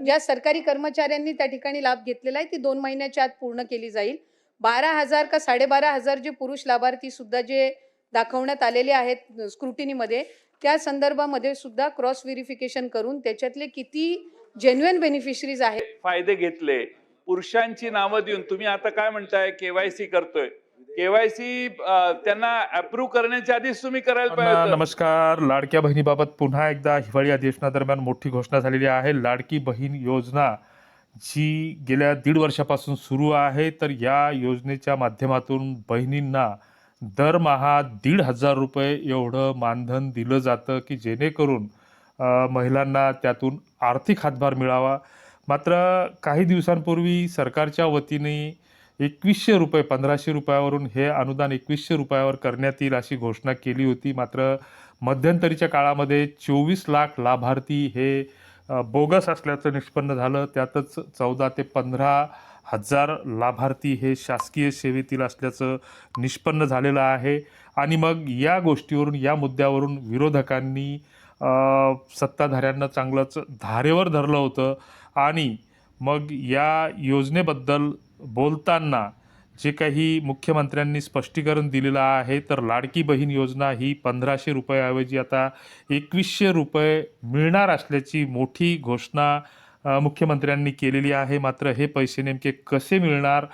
ज्या सरकारी कर्मचाऱ्यांनी त्या ठिकाणी लाभ घेतलेला आहे ती 2 महिन्याच्या आत पूर्ण केली जाईल. 12,000 का 12,500 जे पुरुष लाभार्थी सुद्धा जे दाखवण्यात आलेले आहेत स्क्रुटिनीमध्ये, त्या संदर्भामध्ये सुद्धा क्रॉस व्हेरिफिकेशन करून त्याच्यातले किती जेन्युइन बेनिफिशरीज आहेत. फायदे घेतले पुरुषांची नावं देऊन तुम्ही आता काय म्हणताय केवायसी करतोय. केवायसी त्यांना अप्रूव्ह करण्याच्या आधीच तुम्ही करायला पाहिजे. नमस्कार. लाडक्या बहिणीबाबत पुन्हा एकदा हिवाळी अधिवेशनादरम्यान मोठी घोषणा झालेली आहे. लाडकी बहीण योजना जी गेल्या 1.5 वर्षापासून सुरू आहे, तर या योजनेच्या माध्यमातून बहिणींना दरमहा 1,500 रुपये एवढं मानधन दिलं जातं की जेणेकरून महिलांना त्यातून आर्थिक हातभार मिळावा. मात्र काही दिवसांपूर्वी सरकारच्या वतीने 2,100 रुपये 1,500 रुपयावरून हे अनुदान 2,100 रुपयावर करण्यात येईल अशी घोषणा केली होती. मात्र मध्यंतरीच्या काळामध्ये 24 लाख लाभार्थी हे बोगस असल्याचं निष्पन्न झालं. त्यातच 14 ते 15,000 लाभार्थी हे शासकीय सेवेतील असल्याचं निष्पन्न झालेलं आहे. आणि मग या गोष्टीवरून या मुद्द्यावरून विरोधकांनी सत्ताधाऱ्यांना चांगलंच धारेवर धरलं होतं. आणि मग या योजनेबद्दल बोलताना जे काही मुख्यमंत्र्यांनी स्पष्टीकरण दिलेलं आहे, तर लाडकी बहीण योजना ही 1,500 रुपयाऐवजी आता 2,100 रुपये मिळणार असल्याची मोठी घोषणा मुख्यमंत्र्यांनी केलेली आहे. मात्र हे पैसे नेमके कसे मिळणार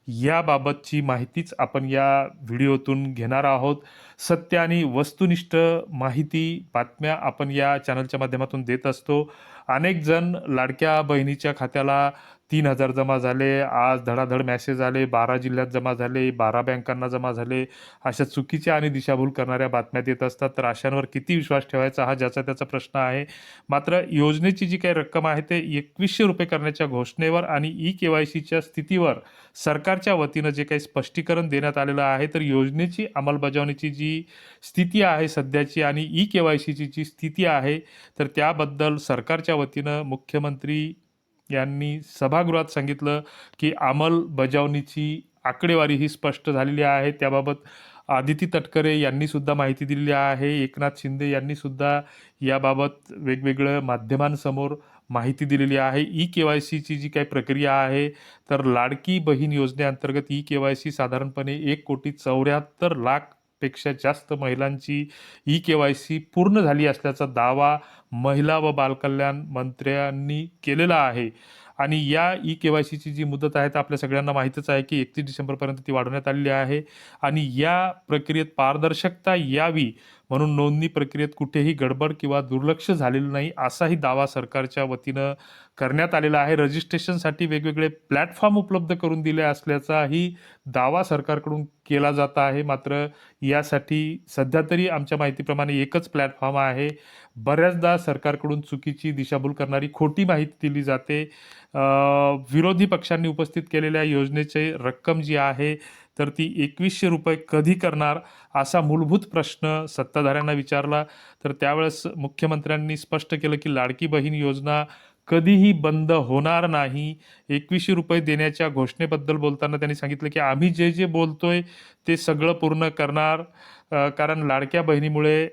याबाबतची माहितीच आपण या व्हिडिओतून घेणार आहोत. सत्य आणि वस्तुनिष्ठ माहिती बातम्या आपण या चॅनलच्या माध्यमातून देत असतो. अनेक जण लाडक्या बहिणीच्या खात्याला 3,000 जमा झाले, आज धडाधड मॅसेज आले, 12 जिल्ह्यात जमा झाले, 12 बँकांना जमा झाले, अशा चुकीच्या आणि दिशाभूल करणाऱ्या बातम्या देत असतात. तर अशांवर किती विश्वास ठेवायचा हा ज्याचा त्याचा प्रश्न आहे. मात्र योजनेची जी काही रक्कम आहे ते 2,100 रुपये करण्याच्या घोषणेवर आणि ई-केवायसीच्या स्थितीवर सरकारच्या वतीनं जे काही स्पष्टीकरण देण्यात आलेलं आहे, तर योजनेची अंमलबजावणीची जी स्थिती आहे सध्याची आणि ई-केवायसीची जी स्थिती आहे, तर त्याबद्दल सरकारच्या वतीनं मुख्यमंत्री यांनी सभागृहात सांगितलं की अंमलबजावणीची आकडेवारी ही स्पष्ट झालेली आहे. त्याबाबत आदिती तटकरे यांनी सुद्धा माहिती दिलेली आहे. एकनाथ शिंदे यांनी सुद्धा याबाबत वेगवेगळ्या माध्यमांसमोर माहिती दिलेली आहे. ई-केवायसीची जी काही प्रक्रिया आहे, तर लाडकी बहीण योजनेअंतर्गत ई-केवायसी साधारणपणे 1,74,00,000 पेक्षा जास्त महिलांची ई-केवायसी पूर्ण झाली असल्याचा दावा महिला व बालकल्याण मंत्र्यांनी केलेला आहे. आणि या ई-केवायसीची जी मुदत आहे तर आपल्या सगळ्यांना माहीतच आहे की 31 डिसेंबरपर्यंत ती वाढवण्यात आलेली आहे. आणि या प्रक्रियेत पारदर्शकता यावी म्हणून नोंदणी प्रक्रियेत कुठेही गडबड किंवा दुर्लक्ष झालेलं नाही असाही दावा सरकारच्या वतीनं करण्यात आलेला आहे. रजिस्ट्रेशनसाठी वेगवेगळे प्लॅटफॉर्म उपलब्ध करून दिले असल्याचाही दावा सरकारकडून केला जात आहे. मात्र यासाठी सध्या तरी आमच्या माहितीप्रमाणे एकच प्लॅटफॉर्म आहे. बऱ्याचदा सरकारकडून चुकीची दिशाभूल करणारी खोटी माहिती दिली जाते. विरोधी पक्षांनी उपस्थित केलेल्या योजनेची रक्कम जी आहे तर ती 2,100 रुपये कधी करणार असा मूलभूत प्रश्न सत्ताधाऱ्यांना विचारला. तर त्यावेळेस मुख्यमंत्र्यांनी स्पष्ट केलं की लाडकी बहीण योजना कधीही बंद होणार नाही. 2,100 रुपये देण्याच्या घोषणेबद्दल बोलताना त्यांनी सांगितलं की आम्ही जे जे बोलतोय ते सगळं पूर्ण करणार. कारण लाडक्या बहिणीमुळे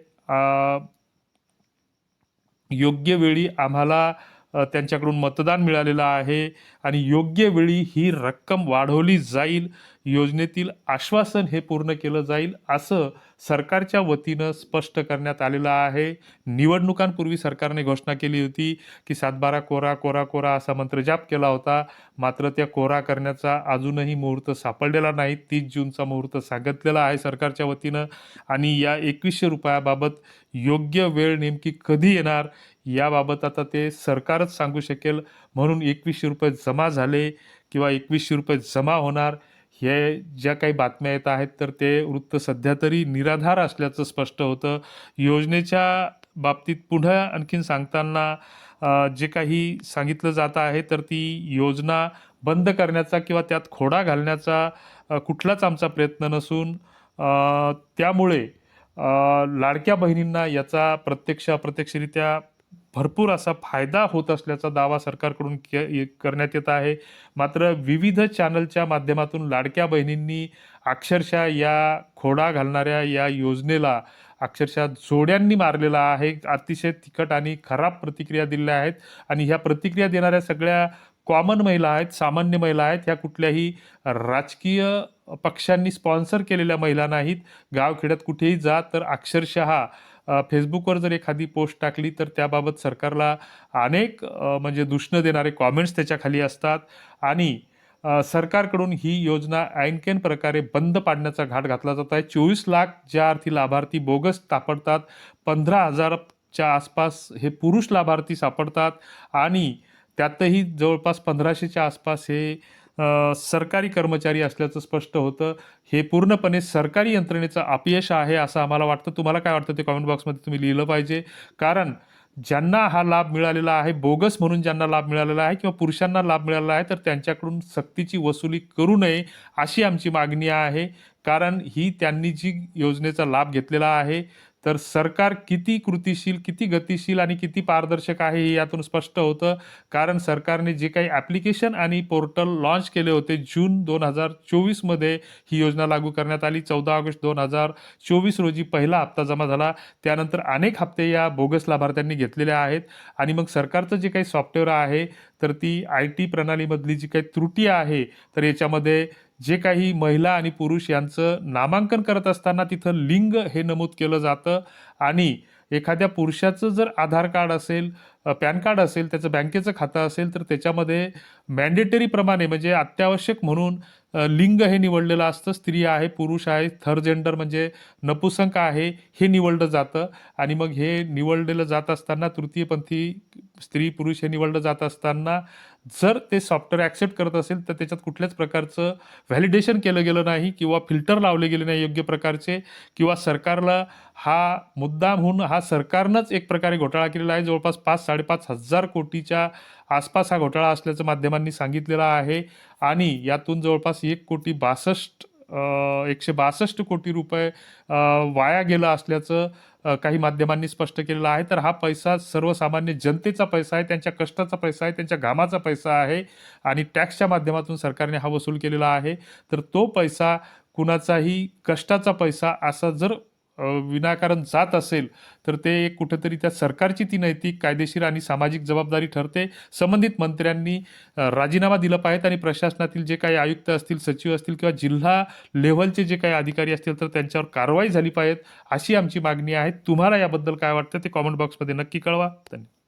योग्य वेळी आम्हाला त्यांच्याकडून मतदान मिळालेलं आहे आणि योग्य वेळी ही रक्कम वाढवली जाईल. योजनेतील आश्वासन हे पूर्ण केलं जाईल असं सरकारच्या वतीनं स्पष्ट करण्यात आलेलं आहे. निवडणुकांपूर्वी सरकारने घोषणा केली होती की 7/12 कोरा कोरा कोरा असा मंत्रजाप केला होता. मात्र त्या कोरा करण्याचा अजूनही मुहूर्त सापडलेला नाही. 30 जूनचा मुहूर्त सांगितलेला आहे सरकारच्या वतीनं. आणि या 2,100 रुपयाबाबत योग्य वेळ नेमकी कधी येणार याबाबत आता ते सरकारच सांगू शकेल. म्हणून 2,100 रुपये जमा झाले किंवा 2,100 रुपये जमा होणार हे ज्या काही बातम्या येत आहेत तर ते वृत्त सध्या तरी निराधार असल्याचं स्पष्ट होतं. योजनेच्या बाबतीत पुढे आणखीन सांगताना जे काही सांगितलं जात आहे तर ती योजना बंद करण्याचा किंवा त्यात खोडा घालण्याचा कुठलाच आमचा प्रयत्न नसून त्यामुळे लाडक्या बहिणींना याचा प्रत्यक्ष अप्रत्यक्षरित्या भरपूर असा फायदा होत असल्याचा दावा सरकारकडून करण्यात येत आहे. मात्र विविध चॅनलच्या माध्यमातून लाडक्या बहिणींनी अक्षरशः या खोडा घालणाऱ्या या योजनेला अक्षरशः जोड्यांनी मारलेला आहे. अतिशय तिखट आणि खराब प्रतिक्रिया दिल्या आहेत आणि ह्या प्रतिक्रिया देणाऱ्या सगळ्या कॉमन महिला आहेत, सामान्य महिला आहेत. ह्या कुठल्याही राजकीय पक्षांनी स्पॉन्सर केलेल्या महिला नाहीत. गावखेड्यात कुठेही जा तर अक्षरशः फेसबुकवर जर एखादी पोस्ट टाकली तर त्याबाबत सरकारला अनेक म्हणजे दूषणं देणारे कॉमेंट्स त्याच्या खाली असतात आणि सरकारकडून ही योजना ऐनकेन प्रकारे बंद पाडण्याचा घाट घातला जात आहे. 24 लाख ज्या अर्थी लाभार्थी बोगस सापडतात, 15,000च्या आसपास हे पुरुष लाभार्थी सापडतात आणि त्यातही जवळपास 1500च्या आसपास हे सरकारी कर्मचारी असल्याचं स्पष्ट होतं. हे पूर्णपणे सरकारी यंत्रणेचं अपयश आहे असं आम्हाला वाटतं. तुम्हाला काय वाटतं ते कमेंट बॉक्समध्ये तुम्ही लिहिलं पाहिजे. कारण ज्यांना हा लाभ मिळालेला आहे, बोगस म्हणून ज्यांना लाभ मिळालेला आहे किंवा पुरुषांना लाभ मिळालेला आहे, तर त्यांच्याकडून सक्तीची वसुली करू नये अशी आमची मागणी आहे. कारण ही त्यांनी जी योजनेचा लाभ घेतलेला आहे तर सरकार किती कृतिशील, किती गतिशील आणि किती पारदर्शक आहे हे यातून स्पष्ट होतं. कारण सरकारने जे काही ॲप्लिकेशन आणि पोर्टल लॉन्च केले होते जून 2024मध्ये ही योजना लागू करण्यात आली. 14 ऑगस्ट 2024 रोजी पहिला हप्ता जमा झाला. त्यानंतर अनेक हप्ते या बोगस लाभार्थ्यांनी घेतलेले आहेत आणि मग सरकारचं जे काही सॉफ्टवेअर आहे तर ती IT प्रणालीमधली जी काही त्रुटी आहे तर याच्यामध्ये जे काही महिला आणि पुरुष यांचं नामांकन करत असताना तिथं लिंग हे नमूद केलं जातं आणि एखाद्या पुरुषाचं जर आधार कार्ड असेल, पॅन कार्ड असेल, त्याचं बँकेचं खातं असेल तर त्याच्यामध्ये मॅन्डेटरीप्रमाणे म्हणजे अत्यावश्यक म्हणून लिंग हे निवडलेलं असतं. स्त्री आहे, पुरुष आहे, थर्ड जेंडर म्हणजे नपुसंक आहे हे निवडलं जातं आणि मग हे निवडलेलं जात असताना तृतीयपंथी स्त्री पुरुष हे निवडलं जात असताना जर ते सॉफ्टवेअर ॲक्सेप्ट करत असेल तर त्याच्यात कुठल्याच प्रकारचं व्हॅलिडेशन केलं गेलं नाही किंवा फिल्टर लावले गेले नाही योग्य प्रकारचे किंवा सरकारला हा मुद्दामहून हा सरकारनंच एक प्रकारे घोटाळा केलेला आहे. जवळपास 5-5.5 हजार कोटीच्या आसपास हा घोटाळा असल्याचं माध्यमांनी सांगितलेलं आहे आणि यातून जवळपास 162 कोटी रुपये वाया गेलं असल्याचं काही माध्यमांनी स्पष्ट केलेलं आहे. तर हा पैसा सर्वसामान्य जनतेचा पैसा आहे, त्यांच्या कष्टाचा पैसा आहे, त्यांच्या घामाचा पैसा आहे आणि टॅक्सच्या माध्यमातून सरकारने हा वसूल केलेला आहे. तर तो पैसा कुणाचाही कष्टाचा पैसा असा जर विनाकारण जात असेल तर ते एक कुठेतरी त्या सरकारची ती नैतिक, कायदेशीर आणि सामाजिक जबाबदारी ठरते. संबंधित मंत्र्यांनी राजीनामा दिला पाहिजे आणि प्रशासनातील जे काही आयुक्त असतील, सचिव असतील किंवा जिल्हा लेव्हलचे जे काही अधिकारी असतील तर त्यांच्यावर कारवाई झाली पाहिजे अशी आमची मागणी आहे. तुम्हाला याबद्दल काय वाटतं ते कॉमेंट बॉक्समध्ये नक्की कळवा. धन्यवाद.